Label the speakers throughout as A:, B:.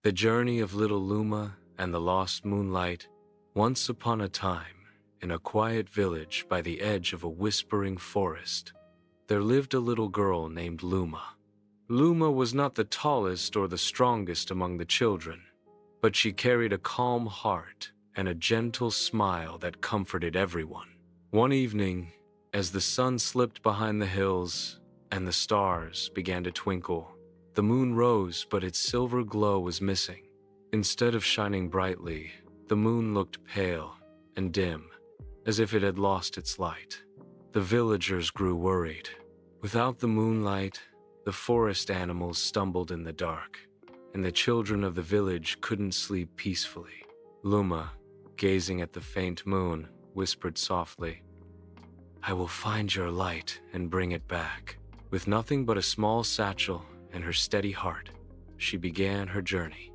A: The Journey of Little Luma and the Lost Moonlight. Once upon a time, in a quiet village by the edge of a whispering forest, there lived a little girl named Luma. Luma was not the tallest or the strongest among the children, but she carried a calm heart and a gentle smile that comforted everyone. One evening, as the sun slipped behind the hills and the stars began to twinkle, the moon rose, but its silver glow was missing. Instead of shining brightly, the moon looked pale and dim, as if it had lost its light. The villagers grew worried. Without the moonlight, the forest animals stumbled in the dark, and the children of the village couldn't sleep peacefully. Luma, gazing at the faint moon, whispered softly, "I will find your light and bring it back." With nothing but a small satchel and her steady heart, she began her journey.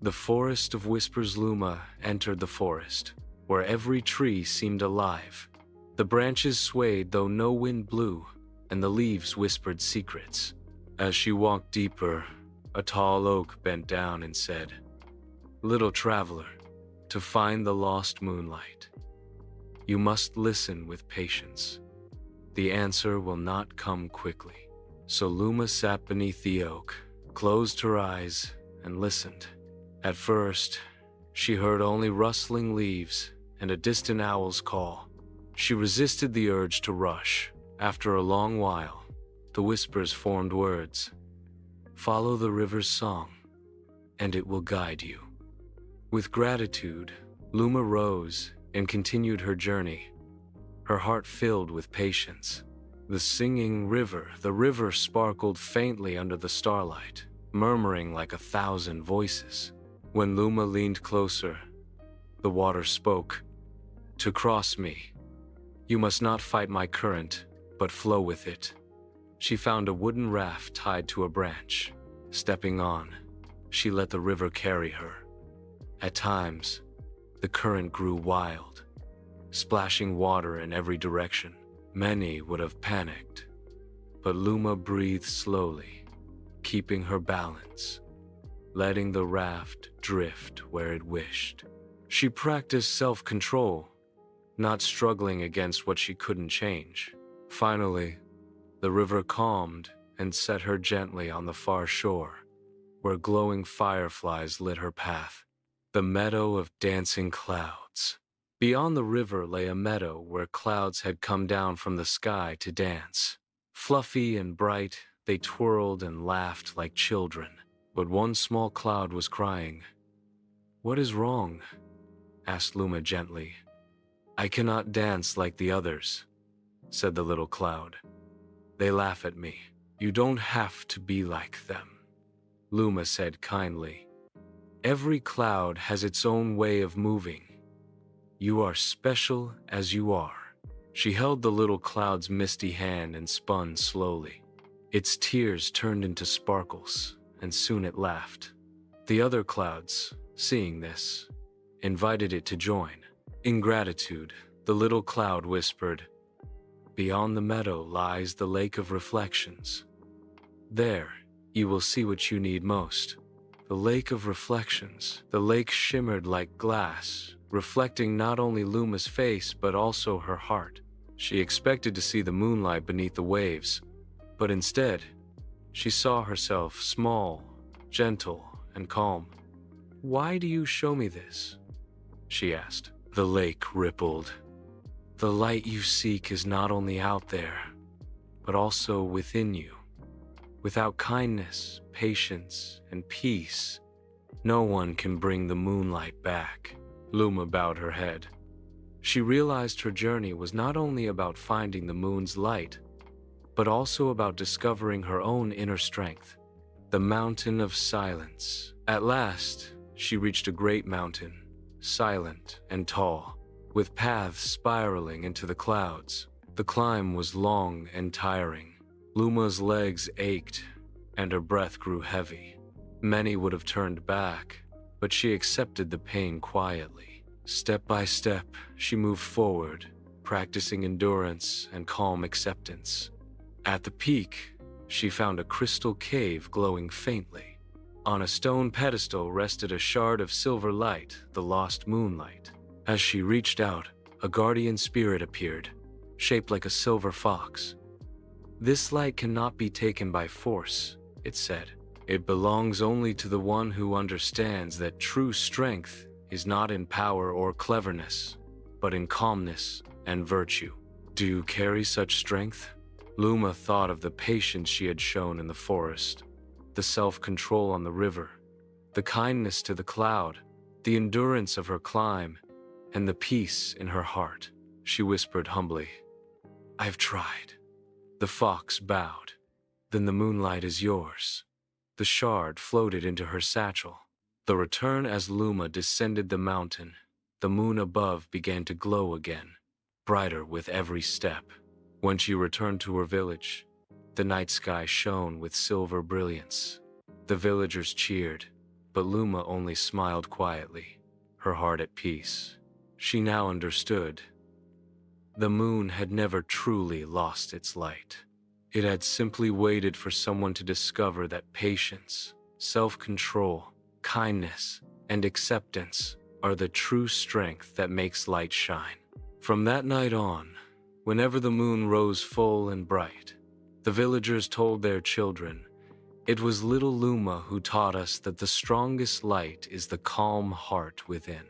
A: The forest of whispers. Luma entered the forest, where every tree seemed alive. The branches swayed though no wind blew, and the leaves whispered secrets. As she walked deeper, a tall oak bent down and said, "Little traveler, to find the lost moonlight, you must listen with patience. The answer will not come quickly." So Luma sat beneath the oak, closed her eyes, and listened. At first, she heard only rustling leaves and a distant owl's call. She resisted the urge to rush. After a long while, the whispers formed words. "Follow the river's song, and it will guide you." With gratitude, Luma rose and continued her journey, her heart filled with patience. The singing river, the river sparkled faintly under the starlight, murmuring like 1,000 voices. When Luma leaned closer, the water spoke. "To cross me, you must not fight my current, but flow with it." She found a wooden raft tied to a branch. Stepping on, she let the river carry her. At times, the current grew wild, splashing water in every direction. Many would have panicked, but Luma breathed slowly, keeping her balance, letting the raft drift where it wished. She practiced self-control, not struggling against what she couldn't change. Finally, the river calmed and set her gently on the far shore, where glowing fireflies lit her path. The meadow of dancing clouds. Beyond the river lay a meadow where clouds had come down from the sky to dance. Fluffy and bright, they twirled and laughed like children. But one small cloud was crying. "What is wrong?" asked Luma gently. "I cannot dance like the others," said the little cloud. "They laugh at me." "You don't have to be like them," Luma said kindly. "Every cloud has its own way of moving. You are special as you are." She held the little cloud's misty hand and spun slowly. Its tears turned into sparkles, and soon it laughed. The other clouds, seeing this, invited it to join. In gratitude, the little cloud whispered, "Beyond the meadow lies the lake of reflections. There, you will see what you need most." The lake of reflections. The lake shimmered like glass, reflecting not only Luma's face but also her heart. She expected to see the moonlight beneath the waves, but instead, she saw herself small, gentle, and calm. "Why do you show me this?" she asked. The lake rippled. "The light you seek is not only out there, but also within you. Without kindness, patience, and peace, no one can bring the moonlight back." Luma bowed her head. She realized her journey was not only about finding the moon's light, but also about discovering her own inner strength. The mountain of silence. At last, she reached a great mountain, silent and tall, with paths spiraling into the clouds. The climb was long and tiring. Luma's legs ached, and her breath grew heavy. Many would have turned back, but she accepted the pain quietly. Step by step, she moved forward, practicing endurance and calm acceptance. At the peak, she found a crystal cave glowing faintly. On a stone pedestal rested a shard of silver light, the Lost Moonlight. As she reached out, a guardian spirit appeared, shaped like a silver fox. "This light cannot be taken by force," it said. "It belongs only to the one who understands that true strength is not in power or cleverness, but in calmness and virtue." "Do you carry such strength?" Luma thought of the patience she had shown in the forest, the self-control on the river, the kindness to the cloud, the endurance of her climb, and the peace in her heart. She whispered humbly, "I've tried." The fox bowed. "Then the moonlight is yours." The shard floated into her satchel. The return as Luma descended the mountain, the moon above began to glow again, brighter with every step. When she returned to her village, the night sky shone with silver brilliance. The villagers cheered, but Luma only smiled quietly, her heart at peace. She now understood. The moon had never truly lost its light. It had simply waited for someone to discover that patience, self-control, kindness, and acceptance are the true strength that makes light shine. From that night on, whenever the moon rose full and bright, the villagers told their children, "It was little Luma who taught us that the strongest light is the calm heart within."